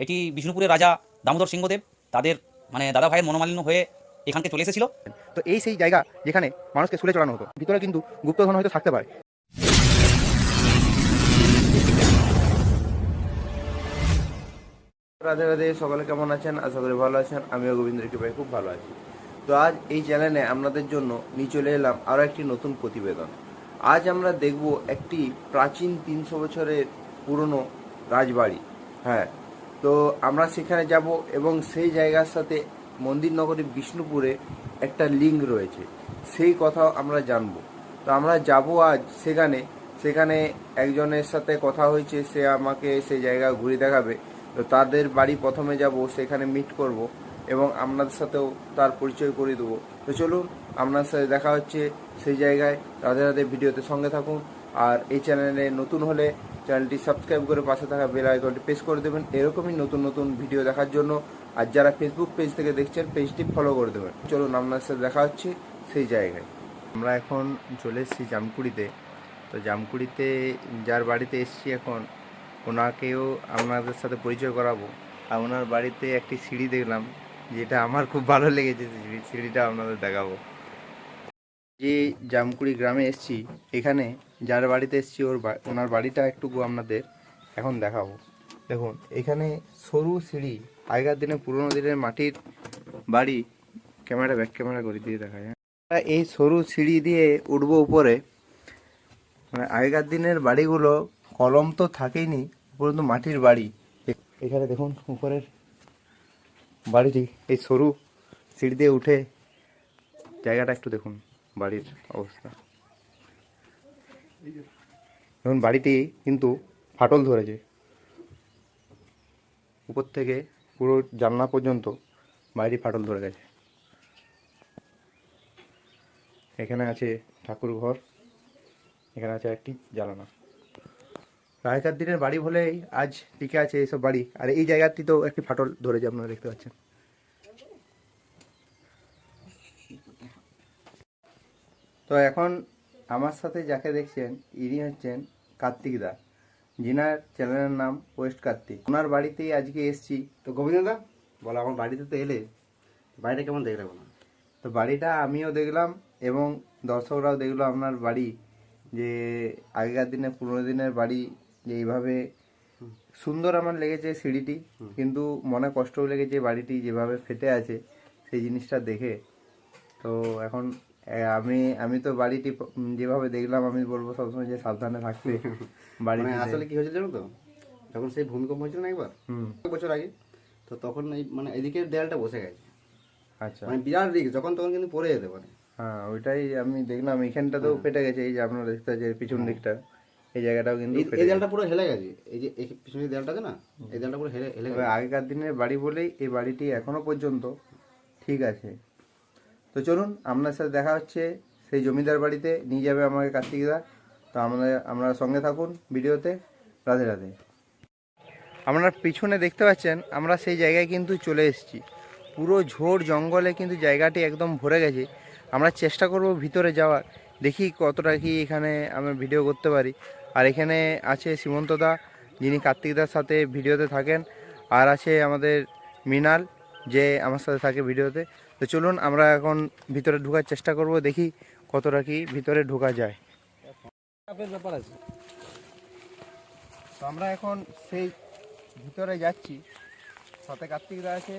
এটি বিষ্ণুপুরের রাজা দামোদর সিংহদেব তাদের মানে দাদা ভাইয়ের মনোমালিন্য হয়ে এখানকে চলে এসেছিল। তো এই সেই জায়গা যেখানে মানুষকে শুলে চড়ানো হতো। ভিতরে কিন্তু গুপ্তধন হয়তো থাকতে পারে। রাধে রাধে, সকলে কেমন আছেন? আশা করি ভালো আছেন। আমিও গোবিন্দের কৃপায় খুব ভালো আছি। তো আজ এই চ্যানেলে আপনাদের জন্য নিয়ে চলে এলাম আরও একটি নতুন প্রতিবেদন। আজ আমরা দেখব একটি প্রাচীন 300 বছরের পুরনো রাজবাড়ি। হ্যাঁ, তো আমরা সেখানে যাব এবং সেই জায়গার সাথে মন্দির নগরী বিষ্ণুপুরে একটা লিঙ্ক রয়েছে, সেই কথাও আমরা জানব। তো আমরা যাব আজ সেখানে একজনের সাথে কথা হয়েছে, সে আমাকে সেই জায়গা ঘুরে দেখাবে। তো তাদের বাড়ি প্রথমে যাব, সেখানে মিট করব এবং আপনাদের সাথেও তার পরিচয় করে দেবো। তো চলুন, আপনার সাথে দেখা হচ্ছে সেই জায়গায়। রাধে রাধে, ভিডিওতে সঙ্গে থাকুন। আর এই চ্যানেলে নতুন হলে চ্যানেলটি সাবস্ক্রাইব করে পাশে থাকা বেল আইকনটি প্রেস করে দেবেন এরকমই নতুন নতুন ভিডিও দেখার জন্য। আর যারা ফেসবুক পেজ থেকে দেখছেন, পেজটি ফলো করে দেবেন। চলুন, আপনার সাথে দেখা হচ্ছে সেই জায়গায়। আমরা এখন চলে এসেছি জামকুড়িতে। তো জামকুড়িতে যার বাড়িতে এসেছি এখন, ওনাকেও আপনাদের সাথে পরিচয় করাবো। আর ওনার বাড়িতে একটি সিঁড়ি দেখলাম, যেটা আমার খুব ভালো লেগেছে। সিঁড়িটা আপনাদের দেখাবো। যে জামকুড়ি গ্রামে এসেছি, এখানে যার বাড়িতে এসেছি ওনার বাড়িটা একটুকু আপনাদের এখন দেখাবো। দেখুন, এখানে সরু সিঁড়ি, আগেকার দিনে পুরোনো দিনের মাটির বাড়ি। ব্যাক ক্যামেরা করে দিয়ে দেখা যায়। এই সরু সিঁড়ি দিয়ে উঠবো উপরে। মানে আগেকার দিনের বাড়িগুলো কলম তো থাকেইনি, পর্যন্ত মাটির বাড়ি। এখানে দেখুন উপরের বাড়িটি, এই সরু সিঁড়ি দিয়ে উঠে জায়গাটা একটু দেখুন, বাড়ির অবস্থা দেখুন। বাড়িটি কিন্তু ফাটল ধরেছে, উপর থেকে পুরো জানলা পর্যন্ত বাড়িটি ফাটল ধরে গেছে। এখানে আছে ঠাকুর ঘর, এখানে আছে একটি জানালা। আগেকার দিনের বাড়ি বলেই আজ টিকে আছে এইসব বাড়ি। আর এই জায়গাটি তো একটি ফাটল ধরেছে, আপনারা দেখতে পাচ্ছেন। তো এখন আমার সাথে যাকে দেখছেন, ইনি হচ্ছেন কার্তিক দা, যিনার চ্যানেলের নাম ওয়েস্ট কার্তিক। ওনার বাড়িতেই আজকে এসছি। তো গোবিন্দ দা বলো, আমার বাড়িতে তো এলে, বাড়িটা কেমন দেখলে? তো বাড়িটা আমিও দেখলাম এবং দর্শকরাও দেখলো আপনার বাড়ি, যে আগেকার দিনে পুরোনো দিনের বাড়ি যে এইভাবে সুন্দর আমার লেগেছে সিঁড়িটি। কিন্তু মনে কষ্টও লেগেছে বাড়িটি যেভাবে ফেটে আছে সেই জিনিসটা দেখে। তো এখন আমি তো বাড়িটি যেভাবে দেখলাম, আমি বলবো সবসময় যে সাবধানে থাকতে। বাড়ি আসলে কি হয়েছিল জানো তো, যখন সেই ভূমিকম্প হয়েছিল না একবার, এক বছর আগে, তো তখন এই মানে এদিকের দেয়ালটা বসে গেছে। আচ্ছা, মানে বিরাট রিস্ক, যখন তখন কিন্তু পড়ে যেতে পারে। হ্যাঁ, ওইটাই আমি দেখলাম। এইখানটা তো ফেটে গেছে, এই যে আপনারা দেখতে পাচ্ছেন পিছন দিকটা, এই জায়গাটাও কিন্তু এই দেয়ালটা পুরো হেলে গেছে। এই যে এই পিছনের দেয়ালটা আছে না, এই দেয়ালটা পুরো হেলে হেলে গেছে। আগেকার দিনের বাড়ি বলেই এই বাড়িটি এখনো পর্যন্ত ঠিক আছে। তো চলুন, আপনার সাথে দেখা হচ্ছে সেই জমিদার বাড়িতে, নিয়ে যাবে আমাকে কার্তিকদা। তো আপনারা সঙ্গে থাকুন ভিডিওতে। রাধে রাধে। আপনারা পিছনে দেখতে পাচ্ছেন, আমরা সেই জায়গায় কিন্তু চলে এসেছি। পুরো ঝোড় জঙ্গলে কিন্তু জায়গাটি একদম ভরে গেছে। আমরা চেষ্টা করব ভিতরে যাওয়ার, দেখি কতটা কি এখানে আমরা ভিডিও করতে পারি। আর এখানে আছে সীমন্তদা, যিনি কার্তিকদার সাথে ভিডিওতে থাকেন। আর আছে আমাদের মৃণাল, যে আমার সাথে থাকে ভিডিওতে। তো চলুন, আমরা এখন ভিতরে ঢোকার চেষ্টা করব, দেখি কতটা কি ভিতরে ঢোকা যায়। ব্যাপার আছে। তো আমরা এখন সেই ভিতরে যাচ্ছি, সাথে কার্তিকদা আছে।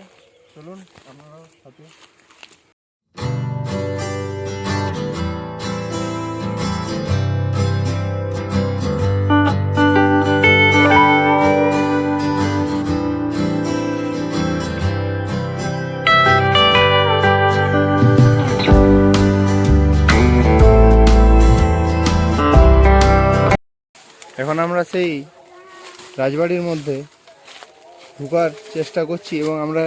চলুন আপনারাও সাথে। এখন আমরা সেই রাজবাড়ির মধ্যে ঢোকার চেষ্টা করছি এবং আমরা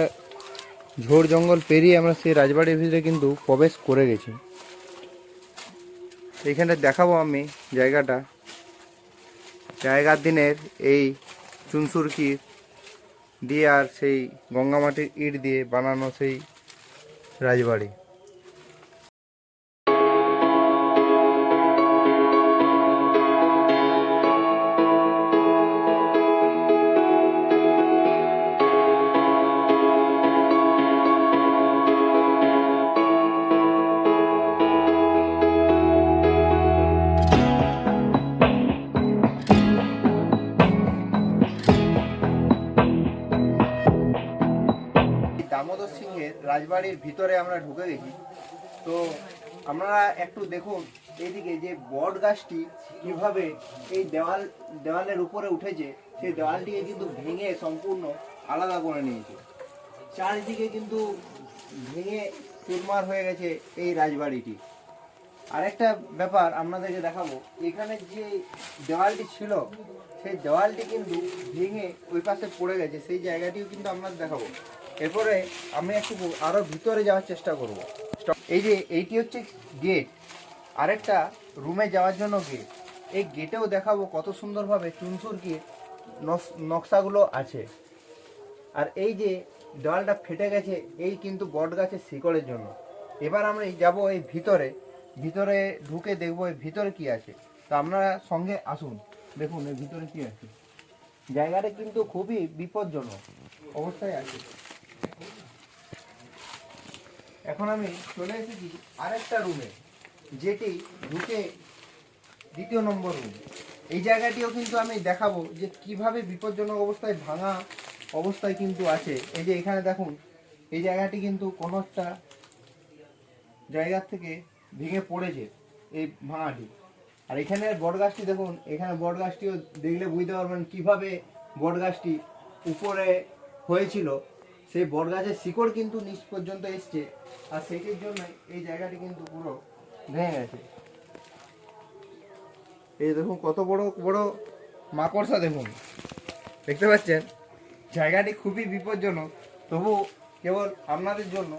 ঝোড় জঙ্গল পেরিয়ে আমরা সেই রাজবাড়ির ভিতরে কিন্তু প্রবেশ করে গেছি। এইখানে দেখাবো আমি জায়গাটা, আগেকার দিনের এই চুনসুরকি দিয়ে আর সেই গঙ্গামাটির ইট দিয়ে বানানো সেই রাজবাড়ি। দামোদর সিংহের রাজবাড়ির ভিতরে আমরা ঢুকে গেছি। তো আপনারা একটু দেখুন এইদিকে যে বট গাছটি কিভাবে এই দেওয়ালের উপরে উঠেছে, সেই দেওয়ালটিকে কিন্তু ভেঙে সম্পূর্ণ আলাদা করে নিয়েছে। চারিদিকে কিন্তু ভেঙে চুরমার হয়ে গেছে এই রাজবাড়িটি। আরেকটা ব্যাপার আপনাদেরকে দেখাবো, এখানে যে দেওয়ালটি ছিল সেই দেওয়ালটি কিন্তু ভেঙে ওই পাশে পড়ে গেছে, সেই জায়গাটিও কিন্তু আপনাদের দেখাবো। এরপরে আমি একটু আরো ভিতরে যাওয়ার চেষ্টা করব। এই যে এইটি হচ্ছে গেট, আরেকটা রুমে যাওয়ার জন্য গেট। এই গেটেও দেখাবো কত সুন্দরভাবে চুনসুরকির নকশাগুলো আছে। আর এই যে দেওয়ালটা ফেটে গেছে এই কিন্তু বট গাছের শিকড়ের জন্য। এবার আমরা যাব এই ভিতরে, ভিতরে ঢুকে দেখবো এই ভিতরে কি আছে। তা আপনারা সঙ্গে আসুন, দেখুন এই ভিতরে কি আছে। জায়গাটা কিন্তু খুবই বিপজ্জনক অবস্থায় আছে। এখন আমি চলে এসেছি আরেকটা রুমে, যেটি ঢুকে 2 নম্বর রুম। এই জায়গাটিও কিন্তু আমি দেখাবো যে কিভাবে বিপজ্জনক অবস্থায় ভাঙা অবস্থায় কিন্তু আছে। এই যে এখানে দেখুন, এই জায়গাটি কিন্তু কোনো একটা জায়গার থেকে ভেঙে পড়েছে এই ভাঙাটি। আর এখানে বট গাছটি দেখুন, এখানে বট গাছটিও দেখলে বুঝতে পারবেন কিভাবে বট গাছটি উপরে হয়েছিল। সেই বট গাছের শিকড় কিন্তু নিচ পর্যন্ত এসছে, আর সেটির জন্য এই জায়গাটি কিন্তু পুরো ভেঙে গেছে। এই দেখুন কত বড় বড় মাকড়সা, দেখুন দেখতে পাচ্ছেন। জায়গাটি খুবই বিপজ্জনক, তবু কেবল আপনাদের জন্য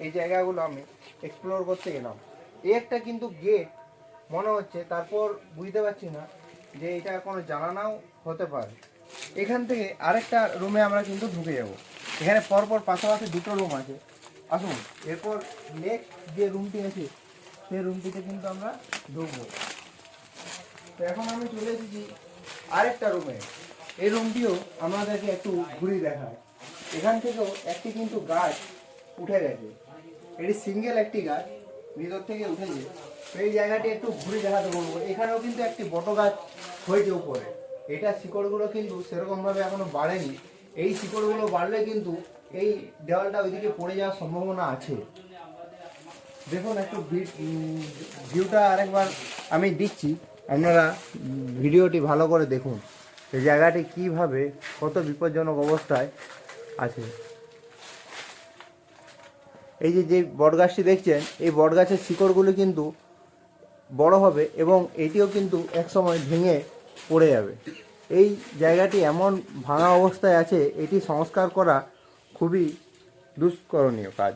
এই জায়গাগুলো আমি এক্সপ্লোর করতে গেলাম। এই একটা কিন্তু গেট মনে হচ্ছে, তারপর বুঝতে পারছি না যে এটা কোনো জানানাও হতে পারে। এখান থেকে আরেকটা রুমে আমরা কিন্তু ঢুকে যাব। এখানে পরপর পাশাপাশি 2টো রুম আছে। আসুন, এরপর নেক্সট যে রুমটি আছে সেই রুমটিতে কিন্তু আমরা ঢুকবো। তো এখন আমি চলে এসেছি আরেকটা রুমে। এই রুমটিও আমাদেরকে একটু ঘুরিয়ে দেখায়। এখান থেকেও একটি কিন্তু গাছ উঠে গেছে, এটি সিঙ্গেল একটি গাছ ভিতর থেকে উঠেছে। তো এই জায়গাটি একটু ঘুরে দেখাতে বলবো। এখানেও কিন্তু একটি বট গাছ হয়েছে উপরে, এটা শিকড়গুলো কিন্তু সেরকমভাবে এখনো বাড়েনি। এই শিকড়গুলো বাড়লে কিন্তু এই দেওয়ালটা ওইদিকে পড়ে যাওয়ার সম্ভাবনা আছে। দেখুন একটু ভিউটা আরেকবার আমি দিচ্ছি, আপনারা ভিডিওটি ভালো করে দেখুন এই জায়গাটি কিভাবে কত বিপজ্জনক অবস্থায় আছে। এই যে বটগাছটি দেখছেন, এই বটগাছের শিকড়গুলো কিন্তু বড় হবে এবং এটিও কিন্তু একসময় ভেঙে পড়ে যাবে। এই জায়গাটি এমন ভাঙা অবস্থায় আছে, এটি সংস্কার করা খুবই দুষ্করণীয় কাজ।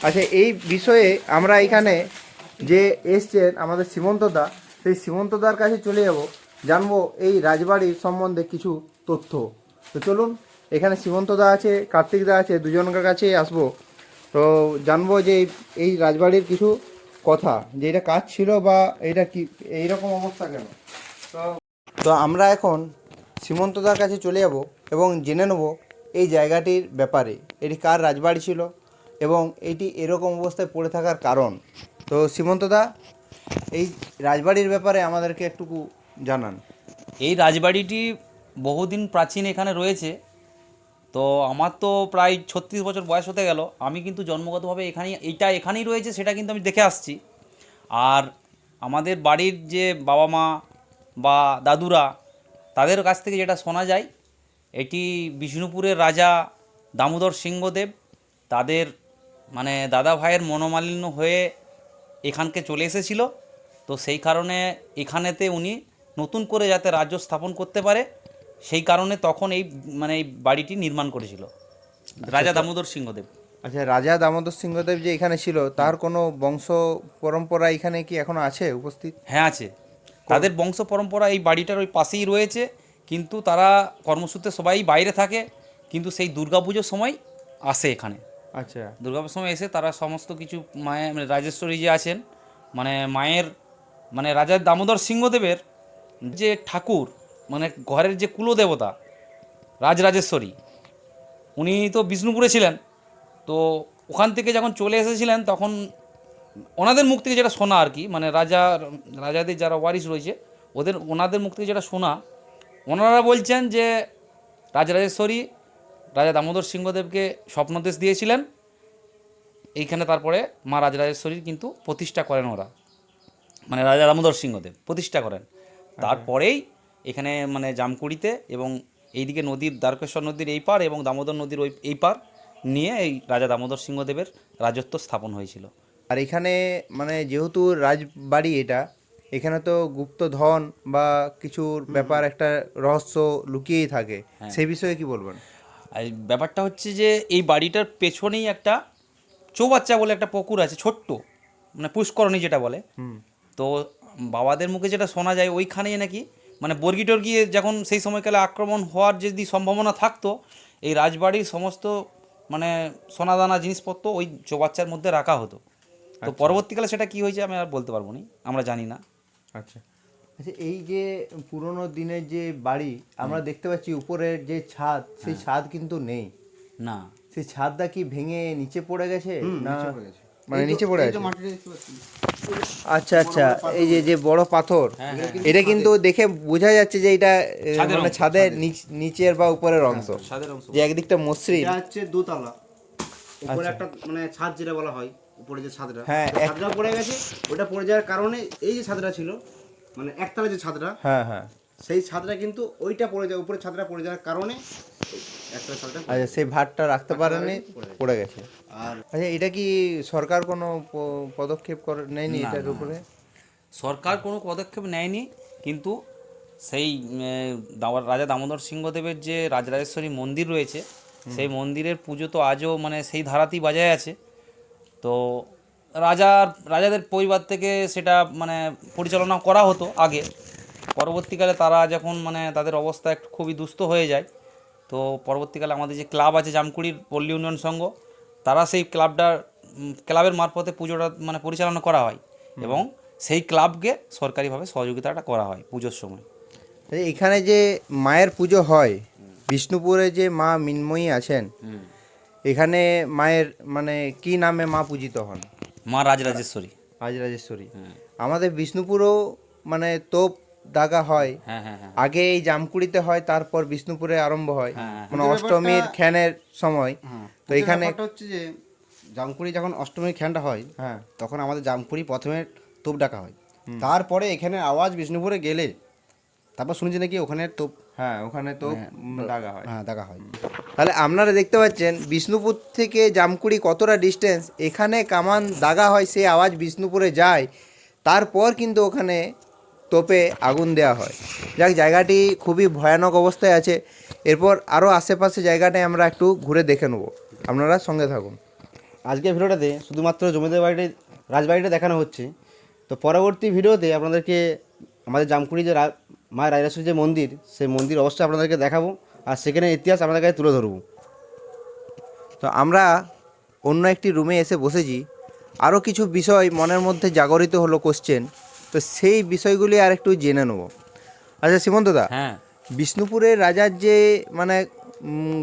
আচ্ছা, এই বিষয়ে আমরা এখানে যে এসছেন আমাদের সীমন্তদা, সেই সীমন্তদার কাছে চলে যাব, জানবো এই রাজবাড়ির সম্বন্ধে কিছু তথ্য। তো চলুন, এখানে সীমন্তদা আছে, কার্তিকদা আছে, দুজনের কাছে আসবো। তো জানবো যে এই রাজবাড়ির কিছু কথা, যে এটা কাজ ছিল বা এটা কি এইরকম অবস্থা কেন। তো আমরা এখন সীমন্তদার কাছে চলে যাব এবং জেনে নেব এই জায়গাটির ব্যাপারে, এটি কার রাজবাড়ি ছিল এবং এটি এরকম অবস্থায় পড়ে থাকার কারণ। তো সীমন্তদা, এই রাজবাড়ির ব্যাপারে আমাদেরকে একটুকু জানান। এই রাজবাড়িটি বহুদিন প্রাচীন এখানে রয়েছে। তো আমার তো প্রায় 36 বছর বয়স হতে গেল। আমি কিন্তু জন্মগতভাবে এখানেই রয়েছে সেটা কিন্তু আমি দেখে আসছি। আর আমাদের বাড়ির যে বাবা মা বা দাদুরা, তাদের কাছ থেকে যেটা শোনা যায়, এটি বিষ্ণুপুরের রাজা দামোদর সিংহদেব তাদের মানে দাদা ভাইয়ের মনোমালিন্য হয়ে এখানকে চলে এসেছিল। তো সেই কারণে এখানেতে উনি নতুন করে যাতে রাজ্য স্থাপন করতে পারে, সেই কারণে তখন এই বাড়িটি নির্মাণ করেছিল রাজা দামোদর সিংহদেব। আচ্ছা, রাজা দামোদর সিংহদেব যে এখানে ছিল, তার কোনো বংশ পরম্পরা এখানে কি এখনো আছে উপস্থিত? হ্যাঁ, আছে। তাদের বংশ পরম্পরা এই বাড়িটার ওই পাশেই রয়েছে, কিন্তু তারা কর্মসূত্রে সবাই বাইরে থাকে, কিন্তু সেই দুর্গাপুজোর সময় আসে এখানে। আচ্ছা, দুর্গাপুজোর সময় এসে তারা সমস্ত কিছু মায়ের রাজেশ্বরী যে আছেন, মায়ের রাজা দামোদর সিংহদেবের যে ঠাকুর, ঘরের যে কুলদেবতা রাজরাজেশ্বরী, উনি তো বিষ্ণুপুরে ছিলেন। তো ওখান থেকে যখন চলে এসেছিলেন, তখন ওনাদের মুখ থেকে যেটা শোনা আর কি, রাজাদের যারা ওয়ারিশ রয়েছে ওনাদের মুখ থেকে যেটা শোনা, ওনারা বলছেন যে রাজরাজেশ্বরী রাজা দামোদর সিংহদেবকে স্বপ্নদেশ দিয়েছিলেন। এইখানে তারপরে মা রাজরাজেশ্বরীর কিন্তু প্রতিষ্ঠা করেন ওরা, মানে রাজা দামোদর সিংহদেব প্রতিষ্ঠা করেন। তারপরেই এখানে মানে জামকুড়িতে এবং এইদিকে নদীর দ্বারকেশ্বর নদীর এই পার এবং দামোদর নদীর এই পার নিয়ে এই রাজা দামোদর সিংহদেবের রাজত্ব স্থাপন হয়েছিল। আর এখানে মানে যেহেতু রাজবাড়ি এটা, এখানে তো গুপ্তধন বা কিছুর ব্যাপার একটা রহস্য লুকিয়েই থাকে, সেই বিষয়ে কি বলবেন? আর ব্যাপারটা হচ্ছে যে এই বাড়িটার পেছনেই একটা চৌবাচ্চা বলে একটা পুকুর আছে, ছোট্ট, মানে পুষ্করণী যেটা বলে। তো বাবাদের মুখে যেটা শোনা যায় ওইখানেই নাকি মানে বর্গি টর্গি যখন সেই সময়কালে আক্রমণ হওয়ার যদি সম্ভাবনা থাকতো, এই রাজবাড়ির সমস্ত মানে সোনাদানা জিনিসপত্র ওই চৌবাচ্চার মধ্যে রাখা হতো। তো পরবর্তীকালে সেটা কি হয়েছে আমি আর বলতে পারবো না, আমরা জানি না। আচ্ছা আচ্ছা, এই যে পুরোনো দিনের যে বাড়ি আমরা দেখতে পাচ্ছি উপরের যে ছাদ, সেই ছাদ কিন্তু নেই। না, সেই ছাদটা কি ভেঙে নিচে পড়ে গেছে না? নিচে পড়ে গেছে। মানে নিচে পড়ে এই তো আছে। মাটিটা দেখতে পাচ্ছি। আচ্ছা আচ্ছা, এই যে যে বড় পাথর, এটা কিন্তু দেখে বোঝা যাচ্ছে যে এটা মানে ছাদের নিচের বা উপরের অংশ, যে একদিকটা মসৃণ। এটা হচ্ছে দোতলা, উপরে একটা মানে ছাদ যেটা বলা হয়, উপরে যে ছাদটা, হ্যাঁ, ওই ছাদটা পড়ে গেছে। ওটা পড়ে যাওয়ার কারণে এই যে ছাদটা ছিল, মানে একতলা যে ছাদটা, হ্যাঁ হ্যাঁ, সেই ছাদটা কিন্তু ওইটা পড়ে যায়, উপরে ছাদটা পড়ে যাওয়ার কারণে একটা ছাদটা আচ্ছা সেই ভাতটা রাখতে পারেনি, পড়ে গেছে। আর আচ্ছা, এটা কি সরকার কোনো পদক্ষেপ নেয়নি না, এটার না। উপরে? সরকার কোনো পদক্ষেপ নেয়নি, কিন্তু সেই রাজা দামোদর সিংহদেবের যে রাজরাজেশ্বরী মন্দির রয়েছে, সেই মন্দিরের পুজো তো আজও মানে সেই ধারাতেই বজায় আছে। তো রাজাদের পরিবার থেকে সেটা মানে পরিচালনা করা হতো আগে। পরবর্তীকালে তারা যখন মানে তাদের অবস্থা একটু খুবই দুস্থ হয়ে যায়, তো পরবর্তীকালে আমাদের যে ক্লাব আছে জামকুড়ির পল্লী উন্নয়ন সংঘ, তারা সেই ক্লাবের মারফতে পুজোটা মানে পরিচালনা করা হয় এবং সেই ক্লাবকে সরকারিভাবে সহযোগিতাটা করা হয় পুজোর সময়। আচ্ছা, এখানে যে মায়ের পুজো হয়, বিষ্ণুপুরে যে মা মিন্ময়ী আছেন, এখানে মায়ের মানে কি নামে মা পূজিত হন? মা রাজরাজেশ্বরী। রাজরাজেশ্বরী। আমাদের বিষ্ণুপুরেও মানে তোপ দাগা হয়, হ্যাঁ হ্যাঁ হ্যাঁ আগে এই জামকুড়িতে হয়, তারপর বিষ্ণুপুরে আরম্ভ হয়, হ্যাঁ, মানে অষ্টমীর খ্যানের সময়। তো এখানে ব্যাপারটা হচ্ছে যে জামকুড়ি যখন অষ্টমীর খ্যানটা হয়, হ্যাঁ তখন আমাদের জামকুড়ি প্রথমে তোপ ডাকা হয়, তারপরে এখানে আওয়াজ বিষ্ণুপুরে গেলে তারপর শুনেছি নাকি ওখানে তোপ, হ্যাঁ, ওখানে তো দাগা হয়। হ্যাঁ দেখা হয়। তাহলে আপনারা দেখতে পাচ্ছেন বিষ্ণুপুর থেকে জামকুড়ি কতটা ডিস্টেন্স, এখানে কামান দাগা হয়, সেই আওয়াজ বিষ্ণুপুরে যায়, তারপর কিন্তু ওখানে তোপে আগুন দেওয়া হয়। যাক, জায়গাটি খুবই ভয়ানক অবস্থায় আছে। এরপর আরও আশেপাশে জায়গাটায় আমরা একটু ঘুরে দেখে নেব, আপনারা সঙ্গে থাকুন। আজকের ভিডিওটাতে শুধুমাত্র জমিদার বাড়িটি রাজবাড়িটা দেখানো হচ্ছে, তো পরবর্তী ভিডিওতে আপনাদেরকে আমাদের জামকুড়ি যে মায়ের রাজরাজেশ্বরী যে মন্দির, সেই মন্দির অবশ্যই আপনাদেরকে দেখাবো, আর সেখানে ইতিহাস আপনাদের কাছে তুলে ধরবো। তো আমরা অন্য একটি রুমে এসে বসেছি, আরও কিছু বিষয় মনের মধ্যে জাগরিত হলো কোশ্চেন, তো সেই বিষয়গুলি আর একটু জেনে নেব। আচ্ছা সীমন্তদা, হ্যাঁ, বিষ্ণুপুরের রাজার যে মানে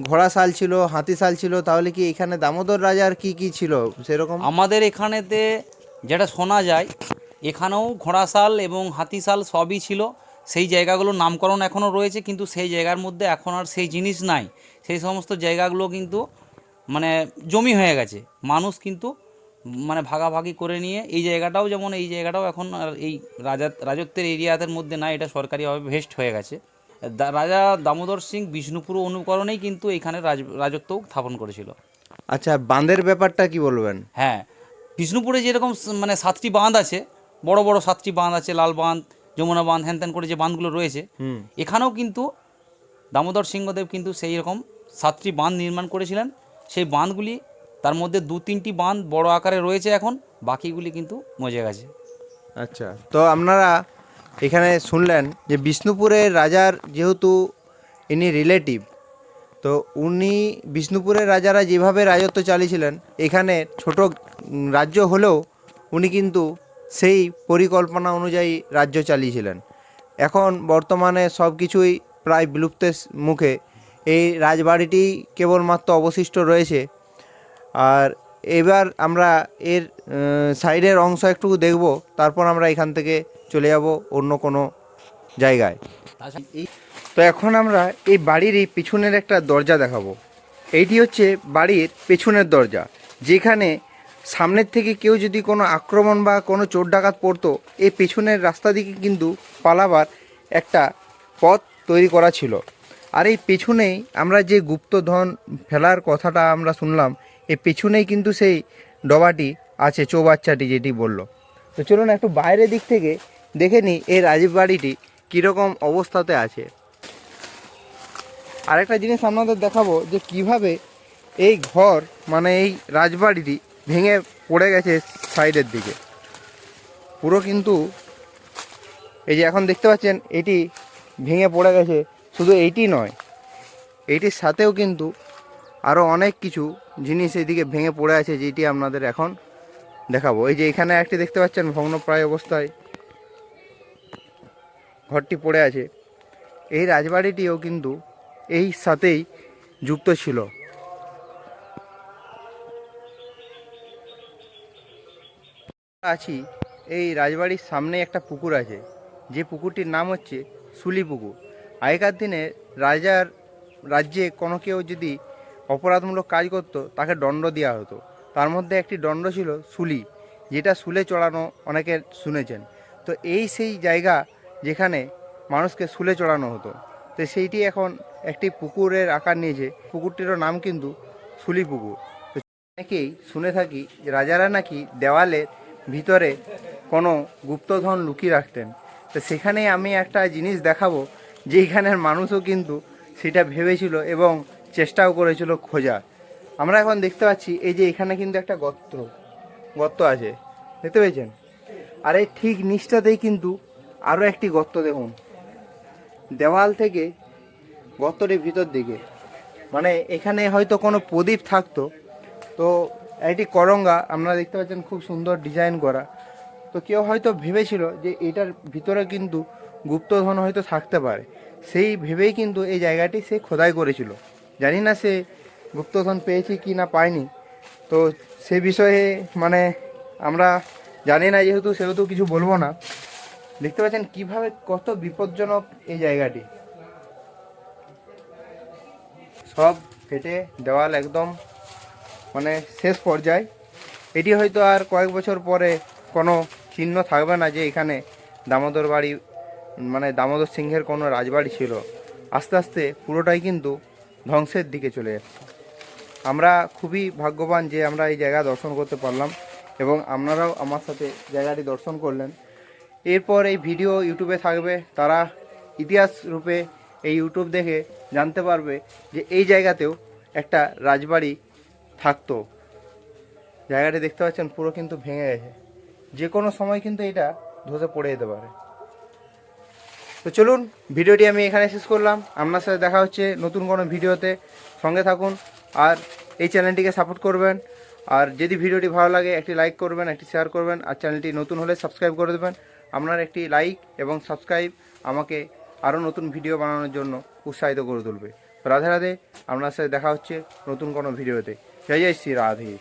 ঘোড়া শাল ছিল, হাতি শাল ছিল, তাহলে কি এখানে দামোদর রাজার কি কি ছিল সেরকম? আমাদের এখানেতে যেটা শোনা যায়, এখানেও ঘোড়াশাল এবং হাতিশাল সবই ছিল। সেই জায়গাগুলোর নামকরণ এখনও রয়েছে, কিন্তু সেই জায়গার মধ্যে এখন আর সেই জিনিস নাই। সেই সমস্ত জায়গাগুলো কিন্তু মানে জমি হয়ে গেছে, মানুষ কিন্তু মানে ভাগাভাগি করে নিয়ে এই জায়গাটাও, যেমন এই জায়গাটাও এখন আর এই রাজত্বের এরিয়াদের মধ্যে নাই, এটা সরকারিভাবে ভেস্ট হয়ে গেছে। রাজা দামোদর সিং বিষ্ণুপুর অনুকরণেই কিন্তু এইখানে রাজত্ব স্থাপন করেছিল। আচ্ছা, বাঁধের ব্যাপারটা কি বলবেন? হ্যাঁ, বিষ্ণুপুরে যেরকম মানে 7টি বাঁধ আছে, বড় বড় 7টি বাঁধ আছে, লাল বাঁধ, যমুনা বাঁধ, হ্যান ত্যান করে যে বাঁধগুলো রয়েছে, এখানেও কিন্তু দামোদর সিংহদেব কিন্তু সেই রকম 7টি বাঁধ নির্মাণ করেছিলেন। সেই বাঁধগুলি তার মধ্যে 2-3টি বাঁধ বড় আকারে রয়েছে এখন, বাকিগুলি কিন্তু মজে গেছে। আচ্ছা, তো আপনারা এখানে শুনলেন যে বিষ্ণুপুরের রাজার যেহেতু ইনি রিলেটিভ, তো উনি বিষ্ণুপুরের রাজারা যেভাবে রাজত্ব চালিয়েছিলেন, এখানে ছোট রাজ্য হলেও উনি কিন্তু সেই পরিকল্পনা অনুযায়ী রাজ্য চালিয়েছিলেন। এখন বর্তমানে সব কিছুই প্রায় বিলুপ্তের মুখে, এই রাজবাড়িটি কেবলমাত্র অবশিষ্ট রয়েছে। আর এবার আমরা এর সাইডের অংশ একটু দেখব, তারপর আমরা এখান থেকে চলে যাব অন্য কোনো জায়গায়। তো এখন আমরা এই বাড়িরই পিছনের একটা দরজা দেখাবো। এইটি হচ্ছে বাড়ির পেছনের দরজা, যেখানে সামনের থেকে কেউ যদি কোনো আক্রমণ বা কোনো চোর ডাকাত পড়তো, এই পেছনের রাস্তা দিকে কিন্তু পালাবার একটা পথ তৈরি করা ছিল। আর এই পেছনেই আমরা যে গুপ্তধন ফেলার কথাটা আমরা শুনলাম, এই পেছনেই কিন্তু সেই ডবাটি আছে, চৌবাচ্চাটি যেটি বলল। তো চলুন একটু বাইরের দিক থেকে দেখে নিই এই রাজবাড়িটি কীরকম অবস্থাতে আছে। আরেকটা জিনিস আপনাদের দেখাবো যে কিভাবে এই ঘর মানে এই রাজবাড়িটি ভেঙে পড়ে গেছে সাইডের দিকে পুরো। কিন্তু এই যে এখন দেখতে পাচ্ছেন এটি ভেঙে পড়ে গেছে। শুধু এইটি নয়, এইটির সাথেও কিন্তু আরও অনেক কিছু জিনিস এইদিকে ভেঙে পড়ে আছে, যেটি আপনাদের এখন দেখাবো। এই যে এখানে একটি দেখতে পাচ্ছেন ভগ্নপ্রায় অবস্থায় ঘরটি পড়ে আছে। এই রাজবাড়িটিও কিন্তু এই সাথেই যুক্ত ছিল। আছি এই রাজবাড়ির সামনে একটা পুকুর আছে, যে পুকুরটির নাম হচ্ছে শুলি পুকুর। আগেকার দিনে রাজ্যে কোনো কেউ যদি অপরাধমূলক কাজ করতো তাকে দণ্ড দেওয়া হতো। তার মধ্যে একটি দণ্ড ছিল শুলি, যেটা শুলে চড়ানো অনেকে শুনেছেন। তো এই সেই জায়গা যেখানে মানুষকে শুলে চড়ানো হতো। তো সেইটি এখন একটি পুকুরের আকার নিয়েছে। পুকুরটিরও নাম কিন্তু শুলি পুকুর। তো অনেকেই শুনে থাকি যে রাজারা নাকি দেওয়ালের ভিতরে কোনো গুপ্তধন লুকিয়ে রাখতেন। তো সেখানে আমি একটা জিনিস দেখাবো, যে এখানের মানুষও কিন্তু সেটা ভেবেছিল এবং চেষ্টাও করেছিল খোঁজা। আমরা এখন দেখতে পাচ্ছি এই যে এখানে কিন্তু একটা গর্ত আছে, দেখতে পেয়েছেন? আর এই ঠিক নিচটাতেই কিন্তু আরও একটি গর্ত দেখুন, দেওয়াল থেকে গর্তটির ভিতর দিকে। মানে এখানে হয়তো কোনো প্রদীপ থাকতো। তো একটি করঙ্গা আপনারা দেখতে পাচ্ছেন, খুব সুন্দর ডিজাইন করা। তো কেউ হয়তো ভেবেছিল যে এটার ভিতরে কিন্তু গুপ্তধন হয়তো থাকতে পারে, সেই ভেবেই কিন্তু এই জায়গাটি সে খোদাই করেছিল। জানি না সে গুপ্তধন পেয়েছে কি না পায়নি, তো সে বিষয়ে মানে আমরা জানি না, সেহেতু কিছু বলবো না। দেখতে পাচ্ছেন কিভাবে কত বিপজ্জনক এই জায়গাটি, সব ফেটে দেওয়াল একদম মানে শেষ পর্যায়ে। এটি হয়তো আর কয়েক বছর পরে কোনো চিহ্ন থাকবে না যে এখানে দামোদর বাড়ি মানে দামোদর সিংহের কোনো রাজবাড়ি ছিল। আস্তে আস্তে পুরোটাই কিন্তু ধ্বংসের দিকে চলে যাচ্ছে। আমরা খুবই ভাগ্যবান যে আমরা এই জায়গা দর্শন করতে পারলাম, এবং আপনারাও আমার সাথে জায়গাটি দর্শন করলেন। এরপর এই ভিডিও ইউটিউবে থাকবে, তারা ইতিহাস রূপে এই ইউটিউব দেখে জানতে পারবে যে এই জায়গাতেও একটা রাজবাড়ি থাকতো। জায়গাটি দেখতে পাচ্ছেন পুরো কিন্তু ভেঙে গেছে, যে কোনো সময় কিন্তু এটা ধসে পড়ে যেতে পারে। তো চলুন ভিডিওটি আমি এখানে শেষ করলাম। আপনার সাথে দেখা হচ্ছে নতুন কোনো ভিডিওতে, সঙ্গে থাকুন আর এই চ্যানেলটিকে সাপোর্ট করবেন। আর যদি ভিডিওটি ভালো লাগে একটি লাইক করবেন, একটি শেয়ার করবেন, আর চ্যানেলটি নতুন হলে সাবস্ক্রাইব করে দেবেন। আপনার একটি লাইক এবং সাবস্ক্রাইব আমাকে আরও নতুন ভিডিও বানানোর জন্য উৎসাহিত করে তুলবে। রাধে রাধে, আপনার সাথে দেখা হচ্ছে নতুন কোনো ভিডিওতে। জয় জয় শ্রী রাধে।